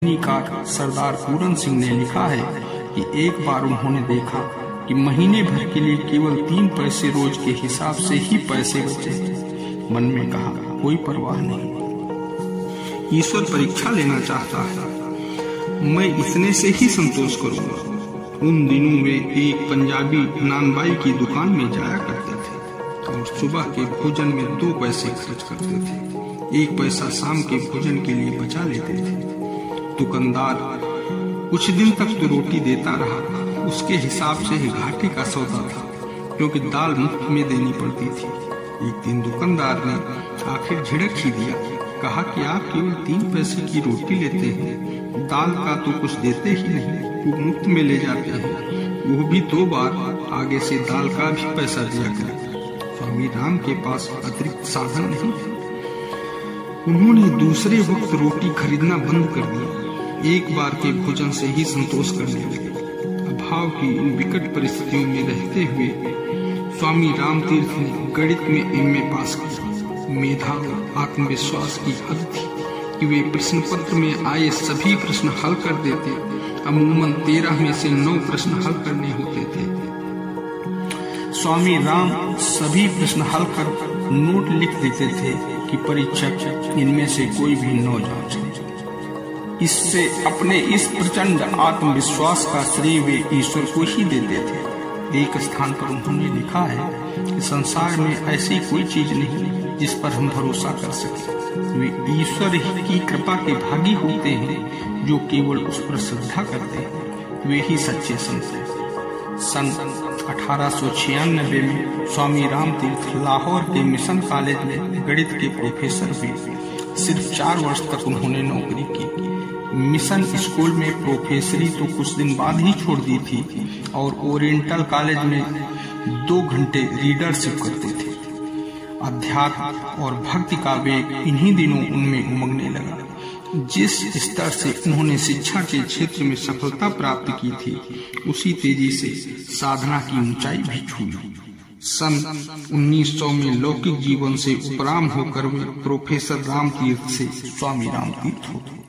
Car सरदार पूरन सिंह ने लिखा है कि एक बार उन्होंने देखा कि महीने भर के लिए केवल 3 पैसे रोज के हिसाब से ही पैसे बचे। मन में कहा, कोई परवाह नहीं, ईश्वर परीक्षा लेना चाहता है, मैं इतने से ही संतोष करूंगा। उन दिनों वे एक पंजाबी नानबाई की दुकान में जाया करते थे और सुबह के भोजन में 2 पैसे खर्च करते थे। 1 पैसा शाम के भोजन के लिए बचा लेते थे। दुकानदार कुछ दिन तक तो रोटी देता रहा, उसके हिसाब से ही घाटे का सौदा था, क्योंकि दाल मुफ्त में देनी पड़ती थी। एक दिन दुकानदार ने आखिर झिड़क ही दिया, कहा कि आप केवल 3 पैसे की रोटी लेते हैं, दाल का तो कुछ देते ही नहीं, वो मुफ्त में ले जाते हैं, वो भी 2 बार, आगे से दाल का भी पैसा दिया करें। स्वामी राम के पास अतिरिक्त साधन नहीं थे। उन्होंने दूसरे वक्त रोटी खरीदना बंद कर दिया, एक बार के भोजन से ही संतोष करने लगे। अभाव की इन विकट परिस्थितियों में रहते हुए स्वामी रामतीर्थ ने गणित में MA पास किया। मेधा और आत्मविश्वास की हद थी कि वे प्रश्न पत्र में आए सभी प्रश्न हल कर देते। अमूमन 13 में से 9 प्रश्न हल करने होते थे। स्वामी राम सभी प्रश्न हल कर नोट लिख देते थे कि परीक्षक इनमें से कोई भी न जांचे। इससे अपने इस प्रचंड आत्मविश्वास का श्रेय वे ईश्वर को ही देते थे। एक स्थान पर उन्होंने लिखा है कि संसार में ऐसी कोई चीज नहीं जिस पर हम भरोसा कर सके। वे ईश्वर ही की कृपा के भागी होते हैं जो केवल उस पर श्रद्धा करते हैं, वे ही सच्चे संत हैं। सन 1896 में स्वामी रामतीर्थ लाहौर के मिशन कॉलेज में गणित के प्रोफेसर हुए। सिर्फ 4 वर्ष तक उन्होंने नौकरी की। मिशन स्कूल में प्रोफेसरी तो कुछ दिन बाद ही छोड़ दी थी और ओरिएंटल कॉलेज में 2 घंटे रीडरशिप करते थे। अध्यात्म और भक्ति का वेग इन्हीं दिनों उनमें उमंगने लगा। जिस स्तर से उन्होंने शिक्षा के क्षेत्र में सफलता प्राप्त की थी, उसी तेजी से साधना की ऊंचाई भी छू ली। सन 1900 में लौकिक जीवन से उपराम होकर वे प्रोफेसर रामतीर्थ से स्वामी रामतीर्थ हो गए।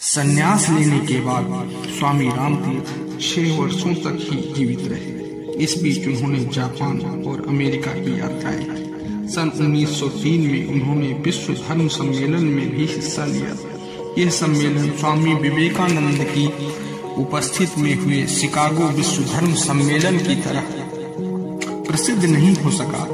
संन्यास लेने के बाद स्वामी रामतीर्थ 6 वर्षों तक ही जीवित रहे। इस बीच उन्होंने जापान और अमेरिका की यात्राएं की। सन 1903 में उन्होंने विश्व धर्म सम्मेलन में भी हिस्सा लिया। यह सम्मेलन स्वामी विवेकानंद की उपस्थिति में हुए शिकागो विश्व धर्म सम्मेलन की तरह प्रसिद्ध नहीं हो सका,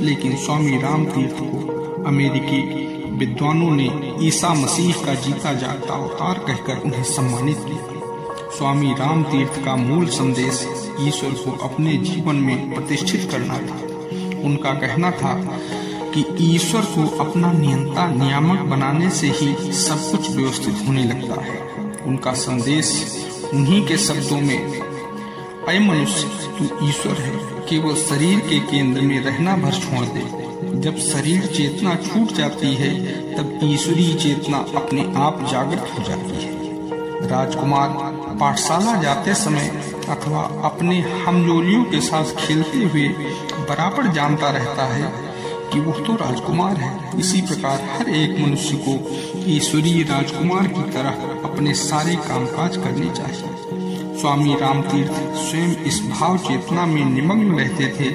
लेकिन स्वामी रामतीर्थ को अमेरिकी विद्वानों ने ईसा मसीह का जीता जागता अवतार कहकर उन्हें सम्मानित किया। स्वामी रामतीर्थ का मूल संदेश ईश्वर को अपने जीवन में प्रतिष्ठित करना था। उनका कहना था कि ईश्वर को अपना नियंता नियामक बनाने से ही सब कुछ व्यवस्थित होने लगता है। उनका संदेश उन्हीं के शब्दों में, अय मनुष्य, तू ईश्वर है, केवल शरीर के केंद्र में रहना भर छोड़ दे। जब शरीर चेतना छूट जाती है तब ईश्वरीय चेतना अपने आप जागृत हो जाती है। राजकुमार पाठशाला जाते समय अथवा अपने हमजोलियों के साथ खेलते हुए बराबर जानता रहता है कि वो तो राजकुमार है। इसी प्रकार हर एक मनुष्य को ईश्वरीय राजकुमार की तरह अपने सारे कामकाज करने चाहिए। स्वामी रामतीर्थ स्वयं इस भाव चेतना में निमग्न रहते थे।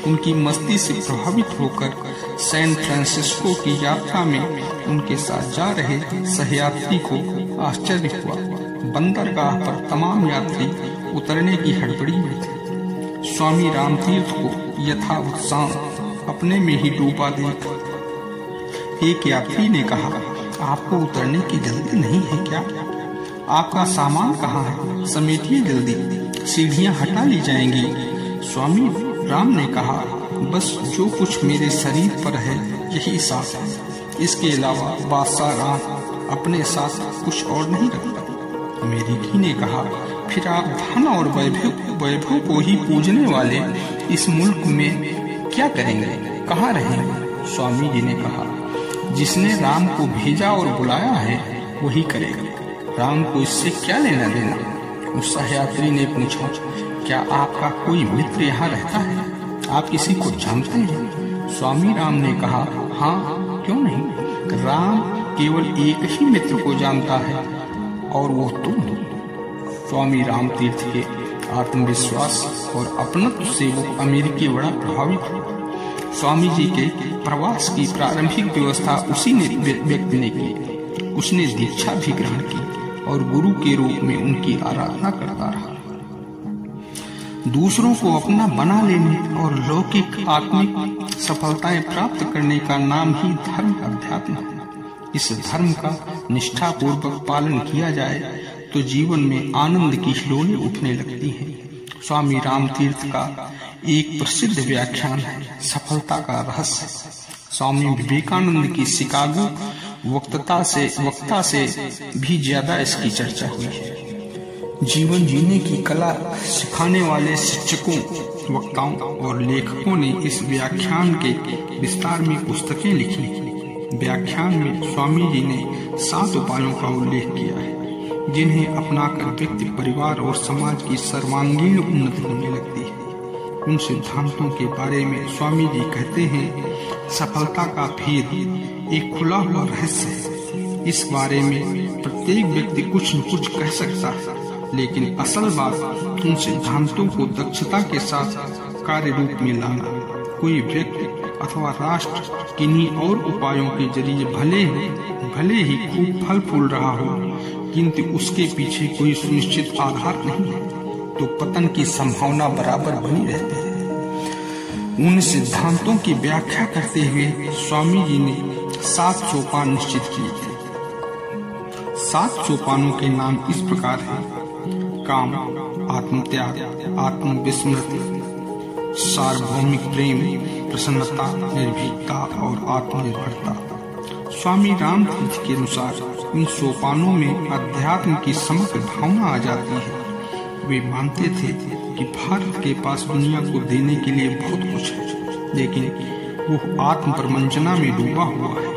उनकी मस्ती से प्रभावित होकर सैन फ्रांसिस्को की यात्रा में उनके साथ जा रहे सहयात्री को आश्चर्य हुआ। बंदरगाह पर तमाम यात्री उतरने की हड़बड़ी में थे। स्वामी रामतीर्थ को यथावत शांत अपने में ही डूबा देख एक यात्री ने कहा, आपको उतरने की जल्दी नहीं है क्या? आपका सामान कहाँ है? समेटिए जल्दी, सीढ़ियाँ हटा ली जाएंगी। स्वामी राम ने कहा, बस जो कुछ मेरे शरीर पर है यही साथ है, इसके अलावा बादशाह राम अपने साथ कुछ और नहीं रखता। अमेरिकी ने कहा, फिर आप धन और वैभव को ही पूजने वाले इस मुल्क में क्या करेंगे, कहाँ रहेंगे? स्वामी जी ने कहा, जिसने राम को भेजा और बुलाया है वही करेगा, राम को इससे क्या लेना देना? उस सहयात्री ने पूछा, क्या आपका कोई मित्र यहाँ रहता है? आप किसी को जानते हैं? स्वामी राम ने कहा, हाँ, क्यों नहीं। राम केवल एक ही मित्र को जानता है, और वो तुम हो। स्वामी रामतीर्थ के आत्मविश्वास और अपनत्व से वो अमेरिकी बड़ा प्रभावित हुए। स्वामी जी के प्रवास की प्रारंभिक व्यवस्था उसी ने व्यक्ति ने की। उसने दीक्षा भी ग्रहण की और गुरु के रूप में उनकी आराधना करता रहा। दूसरों को अपना बना लेने और लौकिक आत्मिक सफलताएं प्राप्त करने का नाम ही धर्म अध्यात्म है। इस धर्म का निष्ठापूर्वक पालन किया जाए तो जीवन में आनंद की हिलोरें उठने लगती हैं। स्वामी रामतीर्थ का एक प्रसिद्ध व्याख्यान है सफलता का रहस्य। स्वामी विवेकानंद की शिकागो वक्ता से भी ज्यादा इसकी चर्चा हुई है। जीवन जीने की कला सिखाने वाले शिक्षकों, वक्ताओं और लेखकों ने इस व्याख्यान के विस्तार में पुस्तकें लिखी। व्याख्यान में स्वामी जी ने 7 उपायों का उल्लेख किया है जिन्हें अपनाकर व्यक्ति, परिवार और समाज की सर्वांगीण उन्नति होने लगती है। उन सिद्धांतों के बारे में स्वामी जी कहते हैं, सफलता का भेद एक खुला हुआ रहस्य है। इस बारे में प्रत्येक व्यक्ति कुछ न कुछ कह सकता है, लेकिन असल बात उन सिद्धांतों को दक्षता के साथ कार्य रूप में लाना। कोई व्यक्ति अथवा राष्ट्र किन्हीं और उपायों के जरिए भले ही खूब फल फूल रहा हो, किंतु उसके पीछे कोई सुनिश्चित आधार नहीं है, तो पतन की संभावना बराबर बनी रहती है। उन सिद्धांतों की व्याख्या करते हुए स्वामी जी ने 7 सोपान निश्चित किए थे। 7 सोपानों के नाम इस प्रकार हैं: काम, आत्मत्याग, आत्मविस्मृति, सार्वभौमिक प्रेम, प्रसन्नता, निर्भीकता और आत्मनिर्भरता। स्वामी रामतीर्थ के अनुसार इन सोपानों में अध्यात्म की समग्र भावना आ जाती है। वे मानते थे कि भारत के पास दुनिया को देने के लिए बहुत कुछ है, लेकिन वो आत्म प्रवंचना में डूबा हुआ है।